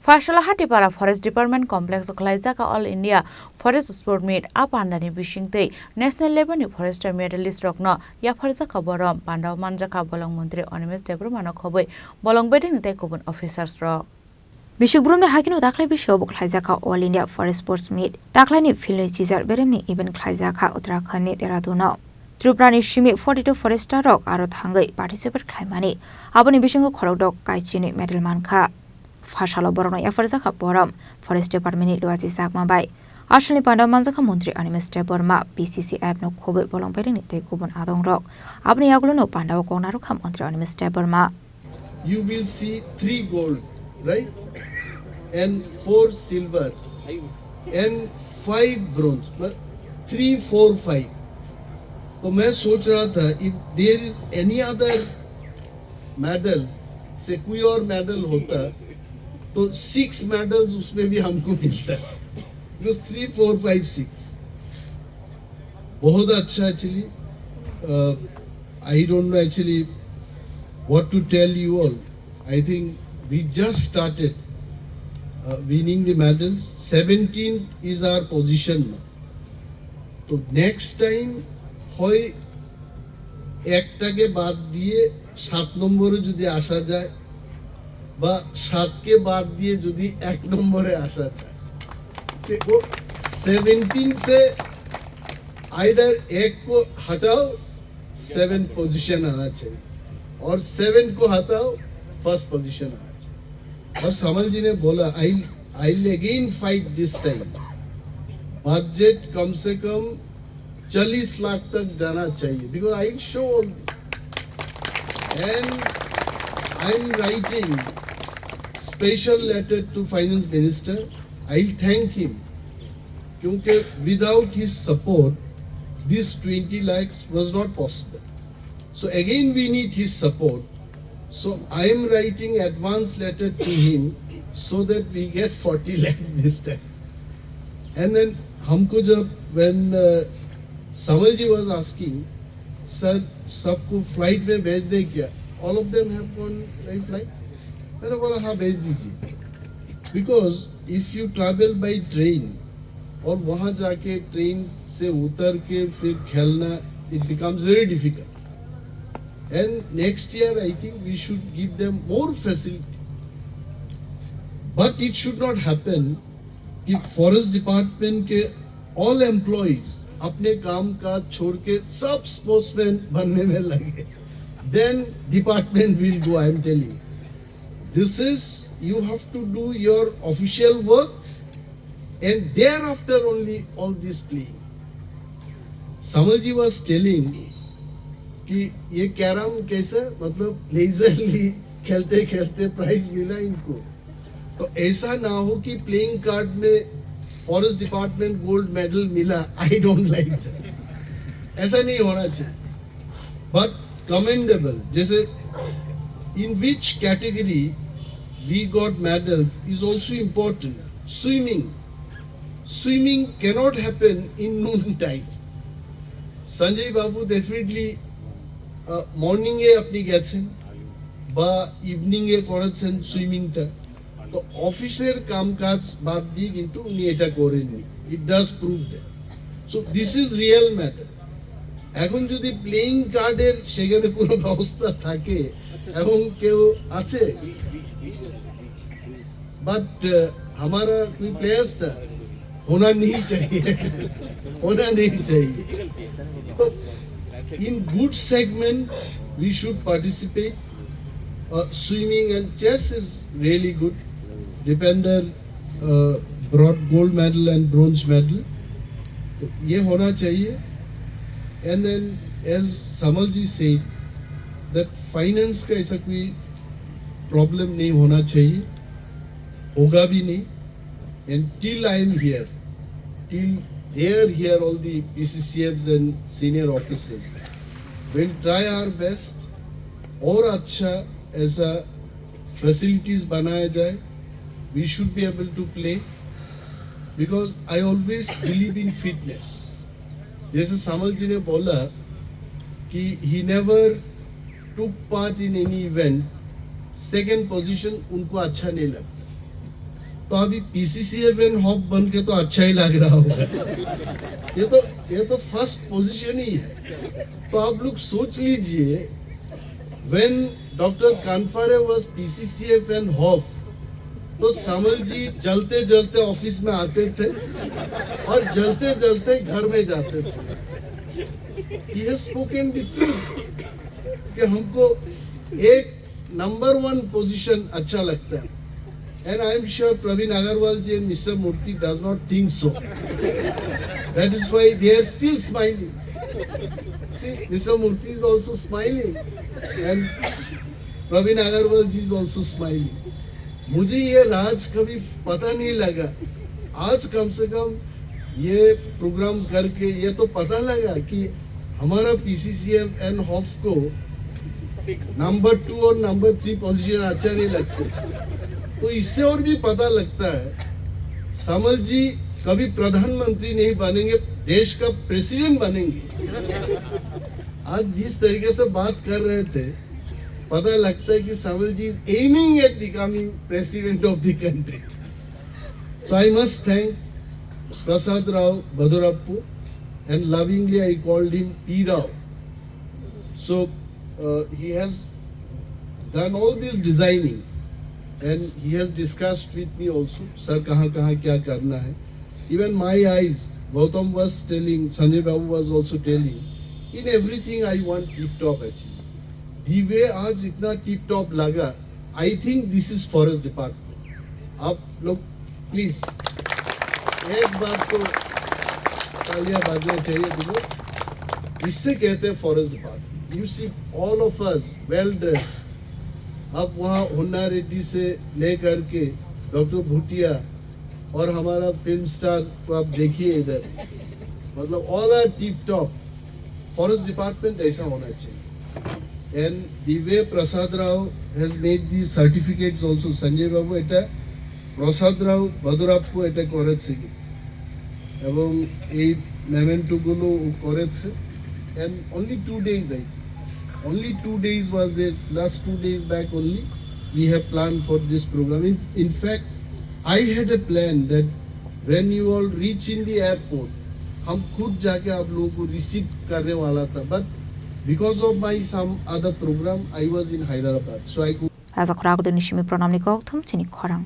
Fashala Hatipara Forest Department Complex Klaizaka All India Forest Sport Meet Apandani Bishingte National Level Forester Medalist Rockno Yafarzaka Borom Pandaw Manjaka Bolong Mundri Onimis Debrumano Koboy Bolong Beding Tekubun Officers Rock. Bishugrum Hakino Dakle Bishop Klaizaka All India Forest Sports Meet Daklani Philly Caesar Beremni even Klaizaka Uttarakhand Deraduno. Truprani Shimi 42 Forester Rock Arot Hangai participate Klaimani Aboni Bishingo Korodok Kaichini Medal Manka. Fashala Borona Yafarzaka Boram, Forest Department Luazi Sakmabai. Ashley Pandamanzaka Mundri Animes Deborma, BCC Abno Kobe Bolong Bedini Tekubun Adong Rock. Abni Agluno Pandaw Konarukam Mundri Animes Deborma. You will see 3 gold, right? And 4 silver and 5 bronze. But 3, 4, 5. तो मैं सोच रहा था if there is any other medal, से कोई और medal होता तो 6 medals उसमें भी हमको मिलता है because 3, 4, 5, 6 बहुत अच्छा actually I don't know actually what to tell you all. I think we just started winning the medals. 17th is our position now. So next time হয় একটাকে বাদ দিয়ে 7 নম্বরে যদি আসা যায় বা 7 কে বাদ দিয়ে যদি 1 নম্বরে আসা যায় तो वो 17 से either एक को हटाओ 7 पोजीशन आना चाहिए और 7 को हटाओ फर्स्ट पोजीशन आना चाहिए और समल जी ने बोला I'll again fight this time budget कम से कम 40 लाख तक जाना चाहिए because I show and I'm writing special letter to finance minister. I'll thank him क्योंकि without his support this 20 lakhs was not possible. So again we need his support. So I am writing advance letter to him so that we get 40 lakhs this time. And then हमको जब when Samal ji was asking, sir, सबको flight में भेज दे क्या? All of them have gone by flight. मैंने बोला हाँ भेज दीजिए. Because if you travel by train और वहाँ जाके train से उतर के फिर खेलना, it becomes very difficult. And next year I think we should give them more facility. But it should not happen if forest department के all employees अपने काम का छोड़ के सब स्पोर्ट्समैन बनने में लगे then department will go. I am telling you, this is you have to do your official work and thereafter only all this playing. Samal ji was telling कि ये कैरम कैसे मतलब लेजरली खेलते खेलते प्राइज मिला इनको तो ऐसा ना हो कि प्लेइंग कार्ड में फॉरेस्ट डिपार्टमेंट गोल्ड मेडल मिला. I don't like that. ऐसा नहीं होना चाहिए. बट कमेंडेबल जैसे in which category we got medals is also important. Swimming cannot happen in noon time. Sanjay Babu definitely মর্নিংয়ে আপনি গেছেন বা ইভিনিংয়ে করেছেন সুইমিংটা তো অফিসের কামকাজ বাদ দিয়ে কিন্তু উনি এটা করেননি. It does prove that. So this is real matter. এখন যদি প্লেইং কার্ডের সেখানে কোনো ব্যবস্থা থাকে এবং কেউ আছে বাট हमारा कोई प्लेयर्स था होना नहीं चाहिए होना नहीं चाहिए. तो in good segment we should participate. Swimming and chess is really good. Depender brought gold medal and bronze medal. तो ये होना चाहिए. And then as Samal ji said that finance का ऐसा कोई problem नहीं होना चाहिए, होगा भी नहीं. And till I am here, till they are here, all the PCCFs and senior officers will try our best और अच्छा ऐसा facilities बनाया जाए. We should be able to play because I always believe in fitness. जैसे सामल जी ने बोला कि he never took part in any event, second position उनको अच्छा नहीं लगता. तो अभी PCCF एंड हॉप बन के तो अच्छा ही लग रहा होगा। ये तो फर्स्ट पोजीशन ही है। तो आप लोग सोच लीजिए, when डॉक्टर कानफारे was PCCF एंड हॉप, तो समल जी जलते जलते ऑफिस में आते थे और जलते जलते घर में जाते थे। He has spoken the truth कि हमको एक नंबर 1 पोजीशन अच्छा लगता है। And I am sure Praveen Agarwal ji and Mr. Murthy does not think so. That is why they are still smiling. See, Mr. Murthy is also smiling, and Praveen Agarwal ji is also smiling. मुझे ये राज कभी पता नहीं लगा। आज कम से कम ये programme करके ये तो पता लगा कि हमारा PCCF एंड हॉफ को नंबर 2 और नंबर 3 पोजीशन अच्छा नहीं लगते। तो इससे और भी पता लगता है समल जी कभी प्रधानमंत्री नहीं बनेंगे, देश का प्रेसिडेंट बनेंगे। आज जिस तरीके से बात कर रहे थे, पता लगता है कि Samal ji is aiming at becoming president of the country. So I must thank Prasad Rao Badorappu, and lovingly I called him P. Rao. So he has done all this designing. And he has discussed with me also, sir, कहाँ क्या करना है. Even my eyes, Gautam was telling, Sanjay Babu was also telling, in everything I want tip top actually. The way आज इतना tip top लगा, I think this is forest department. आप लोग please एक बार तो तालियां बजना चाहिए तुमको। इससे कहते हैं forest department. You see all of us well dressed. अब वहाँ हुन्ना रेड्डी से लेकर के डॉक्टर भूटिया और हमारा फिल्म स्टार को आप देखिए इधर, मतलब all are tip top. Forest department ऐसा होना चाहिए। And the way Prasad Rao has made the certificates also, Sanjay Babu এটা প্রসাদ রাও বদরাপ্পু এটা করেছে এবং এই মেমেন্টোগুলো করেছে। And only 2 days Only 2 days was there. Last 2 days back only we have planned for this program. In fact, I had a plan that when you all reach in the airport, हम खुद जाके आप लोगों को receive करने वाला था. But because of my some other program, I was in Hyderabad, so I could. As a crowd, the Nishimi pronamni goktum chini korang.